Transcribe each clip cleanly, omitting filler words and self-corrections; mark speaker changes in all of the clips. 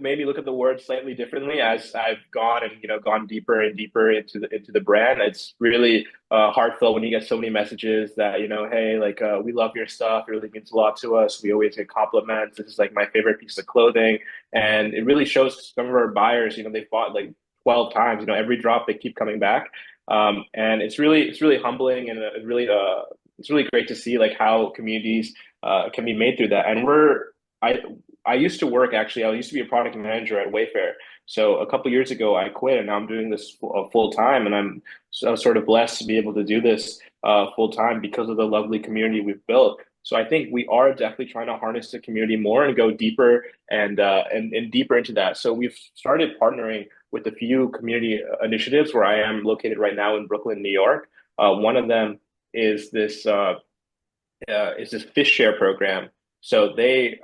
Speaker 1: maybe look at the word slightly differently as I've gone and gone deeper and deeper into the brand. It's really heartfelt when you get so many messages that hey, like we love your stuff. It really means a lot to us. We always get compliments. This is like my favorite piece of clothing, and it really shows some of our buyers. They bought like 12 times. Every drop they keep coming back, and it's really humbling and it's really great to see like how communities can be made through that. And I I used to work actually. I used to be a product manager at Wayfair. So a couple years ago, I quit, and now I'm doing this full time. And I'm sort of blessed to be able to do this full time because of the lovely community we've built. So I think we are definitely trying to harness the community more and go deeper and deeper into that. So we've started partnering with a few community initiatives where I am located right now in Brooklyn, New York. One of them is this fish share program. So they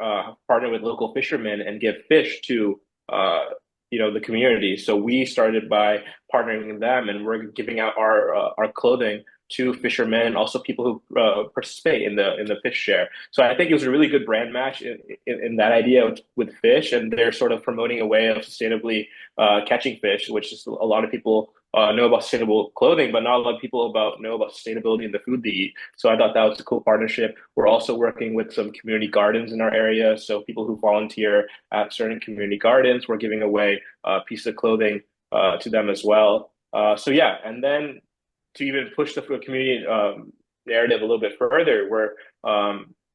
Speaker 1: partner with local fishermen and give fish to the community. So we started by partnering with them, and we're giving out our clothing to fishermen and also people who participate in the fish share. So I think it was a really good brand match in that idea with fish, and they're sort of promoting a way of sustainably catching fish, which is a lot of people know about sustainable clothing, but not a lot of people know about sustainability in the food they eat. So I thought that was a cool partnership. We're also working with some community gardens in our area. So people who volunteer at certain community gardens, we're giving away a piece of clothing to them as well. So yeah, and then to even push the community narrative a little bit further, we're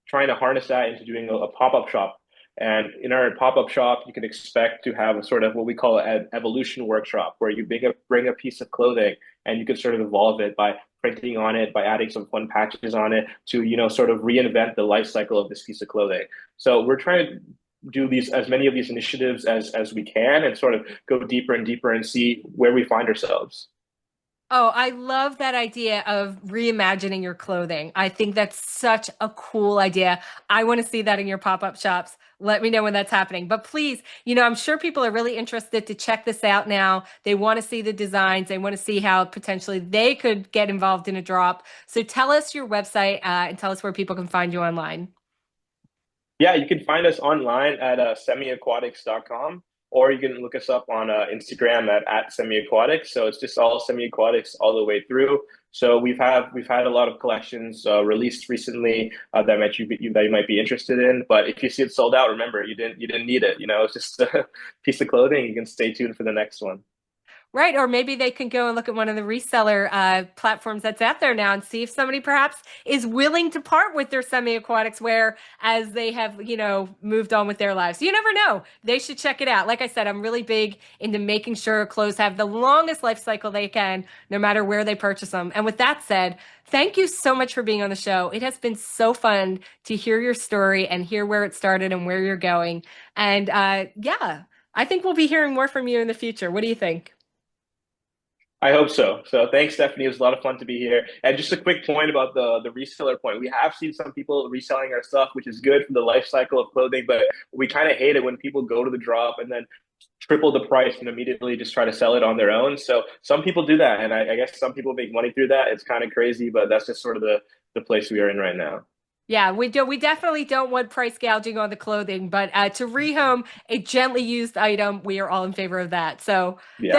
Speaker 1: trying to harness that into doing a pop-up shop. And in our pop-up shop, you can expect to have a sort of what we call an evolution workshop, where you bring a piece of clothing and you can sort of evolve it by printing on it, by adding some fun patches on it to, sort of reinvent the life cycle of this piece of clothing. So we're trying to do these as many of these initiatives as we can and sort of go deeper and deeper and see where we find ourselves.
Speaker 2: Oh, I love that idea of reimagining your clothing. I think that's such a cool idea. I want to see that in your pop-up shops. Let me know when that's happening. But please, I'm sure people are really interested to check this out now. They want to see the designs. They want to see how potentially they could get involved in a drop. So tell us your website and tell us where people can find you online.
Speaker 1: Yeah, you can find us online at semiaquatics.com, or you can look us up on Instagram at Semi Aquatics. So it's just all Semi Aquatics all the way through. So we've had a lot of collections released recently that you might be interested in. But if you see it sold out, remember you didn't need it. It's just a piece of clothing. You can stay tuned for the next one.
Speaker 2: Right. Or maybe they can go and look at one of the reseller platforms that's out there now and see if somebody perhaps is willing to part with their semi-aquatics wear as they have, moved on with their lives. You never know. They should check it out. Like I said, I'm really big into making sure clothes have the longest life cycle they can, no matter where they purchase them. And with that said, thank you so much for being on the show. It has been so fun to hear your story and hear where it started and where you're going. And yeah, I think we'll be hearing more from you in the future. What do you think?
Speaker 1: I hope so. So thanks, Stephanie. It was a lot of fun to be here. And just a quick point about the reseller point. We have seen some people reselling our stuff, which is good for the life cycle of clothing, but we kind of hate it when people go to the drop and then triple the price and immediately just try to sell it on their own. So some people do that, and I guess some people make money through that. It's kind of crazy, but that's just sort of the place we are in right now.
Speaker 2: Yeah, we do. We definitely don't want price gouging on the clothing, but to rehome a gently used item, we are all in favor of that. So
Speaker 1: Yeah.